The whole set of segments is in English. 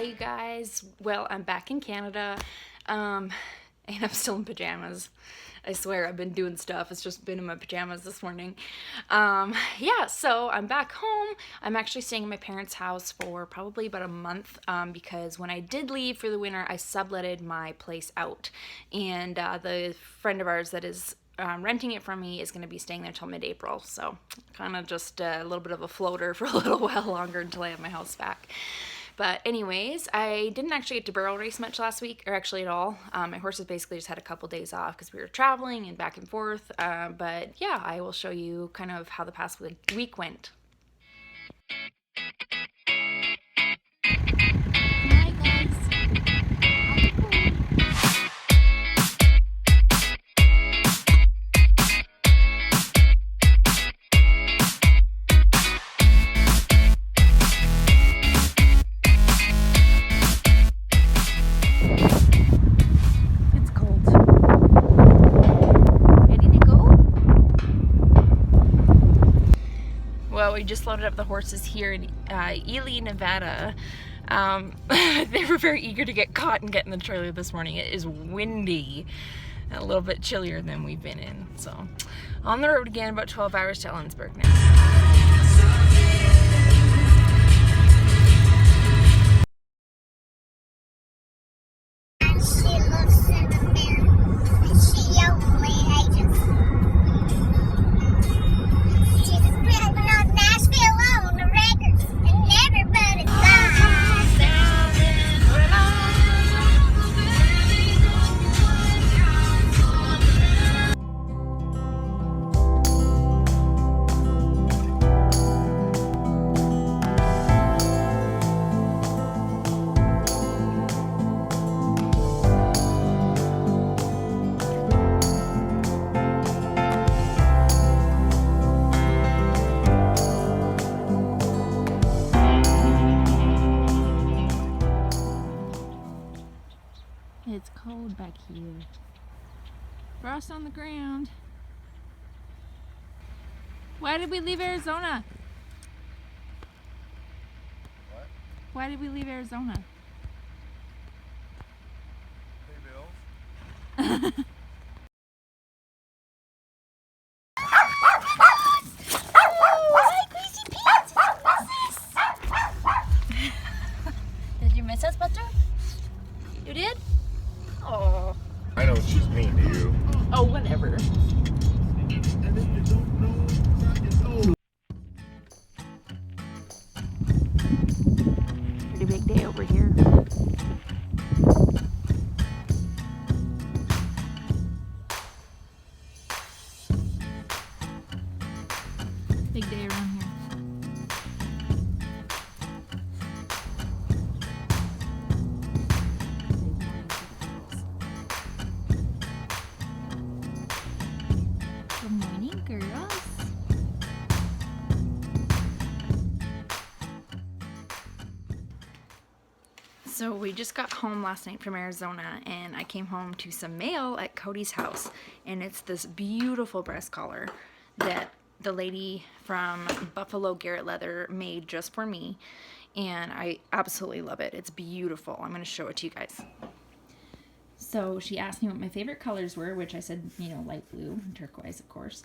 Hi, you guys. Well, I'm back in Canada, and I'm still in pajamas. I swear I've been doing stuff. It's just been in my pajamas this morning. Yeah, so I'm back home. I'm actually staying in my parents' house for probably about a month because when I did leave for the winter, I subletted my place out. And the friend of ours that is renting it from me is going to be staying there till mid-April. So kind of just a little bit of a floater for a little while longer until I have my house back. But anyways, I didn't actually get to barrel race much last week, or actually at all. My horses basically just had a couple days off because we were traveling and back and forth. But yeah, I will show you kind of how the past week went. Hi guys. Well, we just loaded up the horses here in Ely, Nevada. They were very eager to get caught and get in the trailer this morning. It is windy, a little bit chillier than we've been in. So, on the road again, about 12 hours to Ellensburg now. It's cold back here. Frost on the ground. Why did we leave Arizona? What? Why did we leave Arizona? Pay bills. Hi, Crazy Pete! What's this? Did you miss us, Buster? You did? Oh. I know she's mean to you. Oh, whatever. Pretty big day over here. Big day around here. Good morning, girls. So we just got home last night from Arizona, and I came home to some mail at Cody's house, and it's this beautiful breast collar that the lady from Buffalo Garrett Leather made just for me, and I absolutely love it. It's beautiful. I'm going to show it to you guys. So she asked me what my favorite colors were, which I said, you know, light blue and turquoise, of course.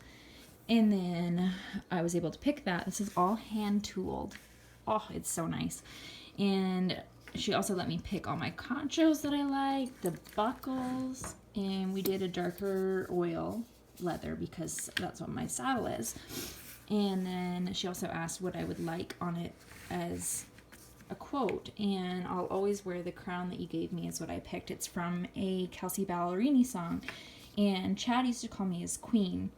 And then I was able to pick that. This is all hand tooled. Oh, it's so nice. And she also let me pick all my conchos that I like, the buckles, and we did a darker oil leather because that's what my saddle is. And then she also asked what I would like on it as a quote, and I'll always wear the crown that you gave me is what I picked. It's from a Kelsey Ballerini song, and Chad used to call me his queen,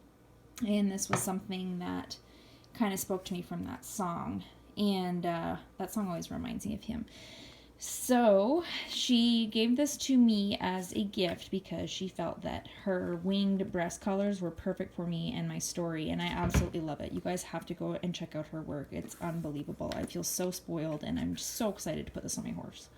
and this was something that kind of spoke to me from that song, and that song always reminds me of him. So she gave this to me as a gift because she felt that her winged breast colors were perfect for me and my story, and I absolutely love it. You guys have to go and check out her work. It's unbelievable. I feel so spoiled, and I'm so excited to put this on my horse.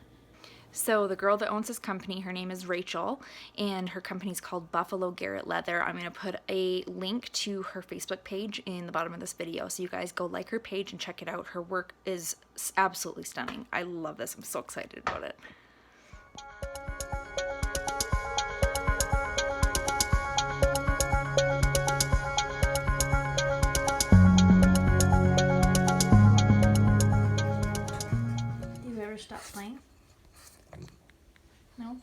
So the girl that owns this company, her name is Rachel, and her company's called Buffalo Garrett Leather. I'm going to put a link to her Facebook page in the bottom of this video, so you guys go like her page and check it out. Her work is absolutely stunning. I love this. I'm so excited about it. Do you ever stop playing? No?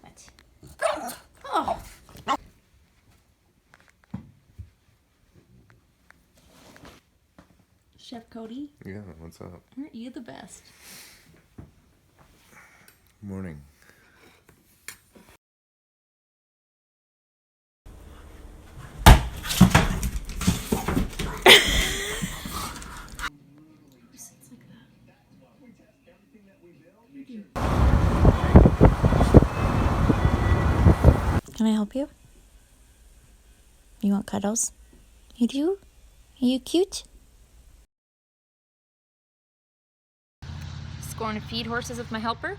What? Oh! Chef Cody? Yeah, what's up? Aren't you the best? Morning. Can I help you? You want cuddles? You do? Are you cute? Just going to feed horses with my helper.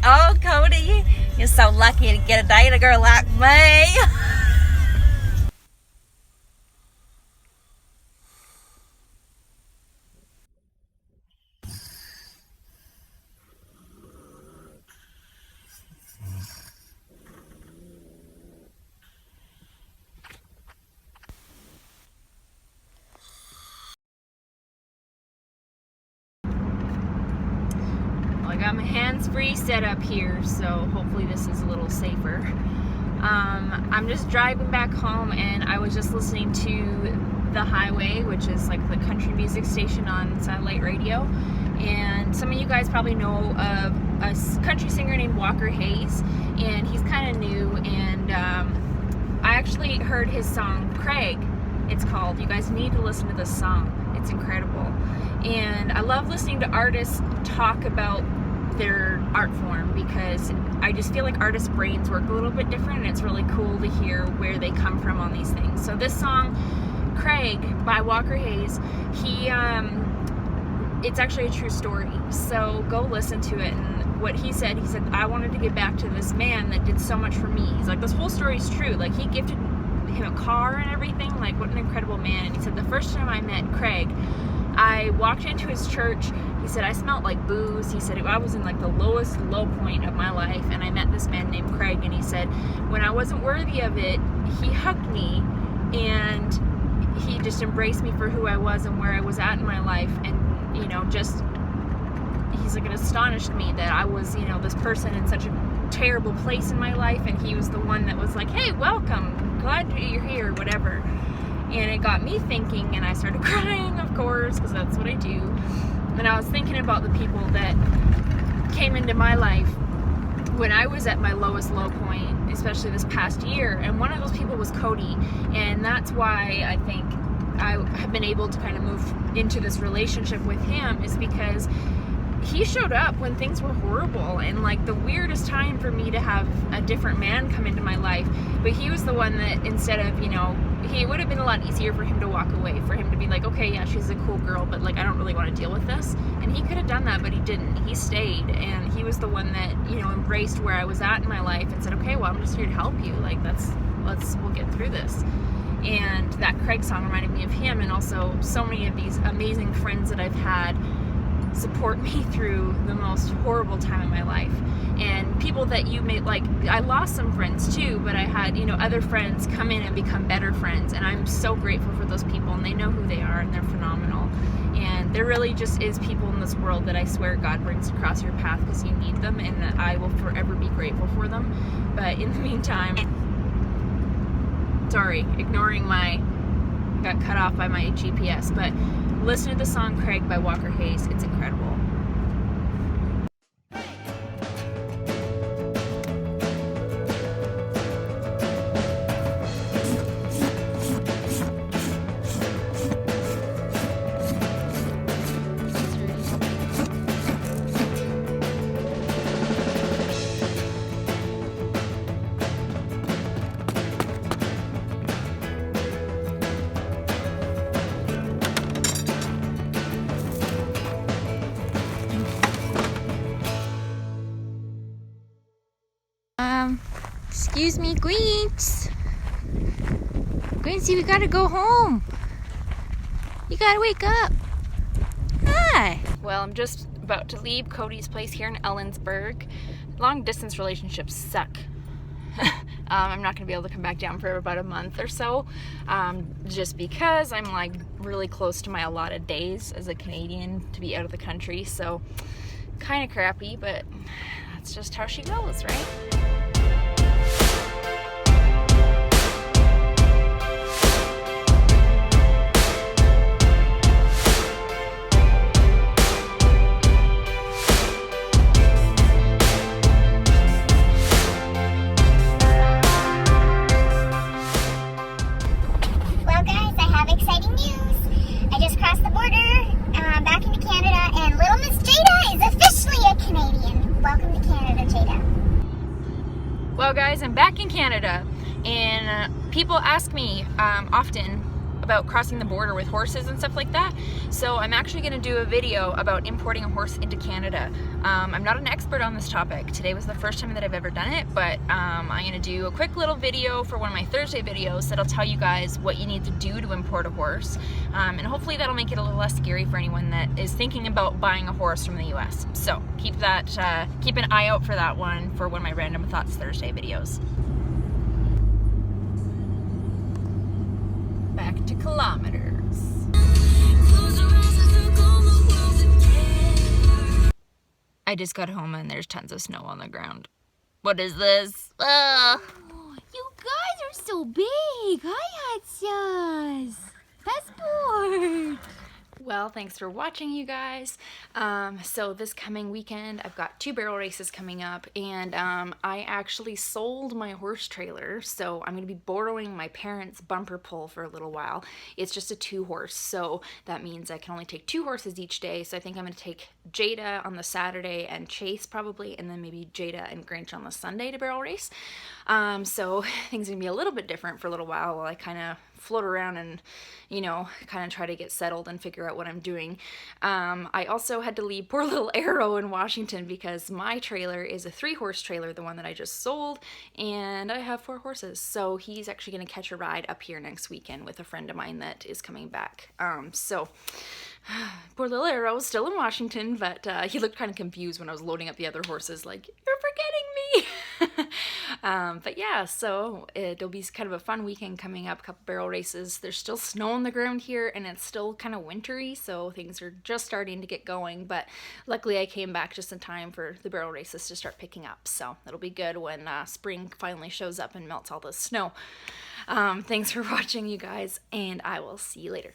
Oh, Cody, you're so lucky to get a date a girl like me. Well, I got my hands-free set up here, so hopefully this is a little safer. I'm just driving back home, and I was just listening to The Highway, which is like the country music station on satellite radio. And some of you guys probably know of a country singer named Walker Hayes, and he's kind of new. And I actually heard his song Craig, it's called. You guys need to listen to this song. It's incredible. And I love listening to artists talk about their art form, because I just feel like artists' brains work a little bit different, and it's really cool to hear where they come from on these things. So this song, Craig by Walker Hayes, it's actually a true story, so go listen to it. And what he said, I wanted to give back to this man that did so much for me. He's like, this whole story is true. Like, he gifted him a car and everything. Like, what an incredible man. And he said, the first time I met Craig, I walked into his church. He said, I smelled like booze. He said, I was in like the lowest low point of my life, and I met this man named Craig. And he said, when I wasn't worthy of it, he hugged me, and he just embraced me for who I was and where I was at in my life. And, you know, just, he's like, it astonished me that I was, you know, this person in such a terrible place in my life, and he was the one that was like, hey, welcome, glad you're here, whatever. And it got me thinking, and I started crying, of course, because that's what I do. And I was thinking about the people that came into my life when I was at my lowest low point, especially this past year. And one of those people was Cody. And that's why I think I have been able to kind of move into this relationship with him, is because he showed up when things were horrible, and like the weirdest time for me to have a different man come into my life. But he was the one that, instead of, you know, it would have been a lot easier for him to walk away, for him to be like, okay, yeah, she's a cool girl, but like, I don't really want to deal with this. And he could have done that, but he didn't. He stayed, and he was the one that, you know, embraced where I was at in my life and said, okay, well, I'm just here to help you. Like, we'll get through this. And that Craig song reminded me of him, and also so many of these amazing friends that I've had support me through the most horrible time in my life. And people that you may, like, I lost some friends too, but I had, you know, other friends come in and become better friends, and I'm so grateful for those people, and they know who they are, and they're phenomenal. And there really just is people in this world that I swear God brings across your path because you need them, and that I will forever be grateful for them. But in the meantime, sorry, got cut off by my GPS, but listen to the song Craig by Walker Hayes. It's incredible. Excuse me, Greens. Greensy, we gotta go home. You gotta wake up. Hi. Well, I'm just about to leave Cody's place here in Ellensburg. Long distance relationships suck. I'm not gonna be able to come back down for about a month or so, just because I'm like really close to my allotted days as a Canadian to be out of the country. So kind of crappy, but that's just how she goes, right? Well guys, I'm back in Canada, and people ask me often about crossing the border with horses and stuff like that. So I'm actually going to do a video about importing a horse into Canada. I'm not an expert on this topic. Today was the first time that I've ever done it, but I'm going to do a quick little video for one of my Thursday videos that'll tell you guys what you need to do to import a horse. And hopefully that'll make it a little less scary for anyone that is thinking about buying a horse from the US. So keep an eye out for that one for one of my Random Thoughts Thursday videos. Back to kilometers. I just got home and there's tons of snow on the ground. What is this? You guys are so big. Hi, Hatsias. Passport. Well, thanks for watching, you guys. So this coming weekend, I've got 2 barrel races coming up, and I actually sold my horse trailer, so I'm going to be borrowing my parents' bumper pull for a little while. It's just a 2-horse, so that means I can only take 2 horses each day, so I think I'm going to take Jada on the Saturday and Chase probably, and then maybe Jada and Grinch on the Sunday to barrel race. So things are going to be a little bit different for a little while I kind of float around and, you know, kind of try to get settled and figure out what I'm doing. I also had to leave poor little Arrow in Washington because my trailer is a 3-horse trailer, the one that I just sold, and I have 4 horses. So he's actually going to catch a ride up here next weekend with a friend of mine that is coming back. So poor little Arrow is still in Washington, but he looked kind of confused when I was loading up the other horses, like, you're forgetting me. But yeah, so it'll be kind of a fun weekend coming up, a couple barrel races. There's still snow on the ground here, and it's still kind of wintry, so things are just starting to get going, but luckily I came back just in time for the barrel races to start picking up, so it'll be good when spring finally shows up and melts all the snow. Thanks for watching, you guys, and I will see you later.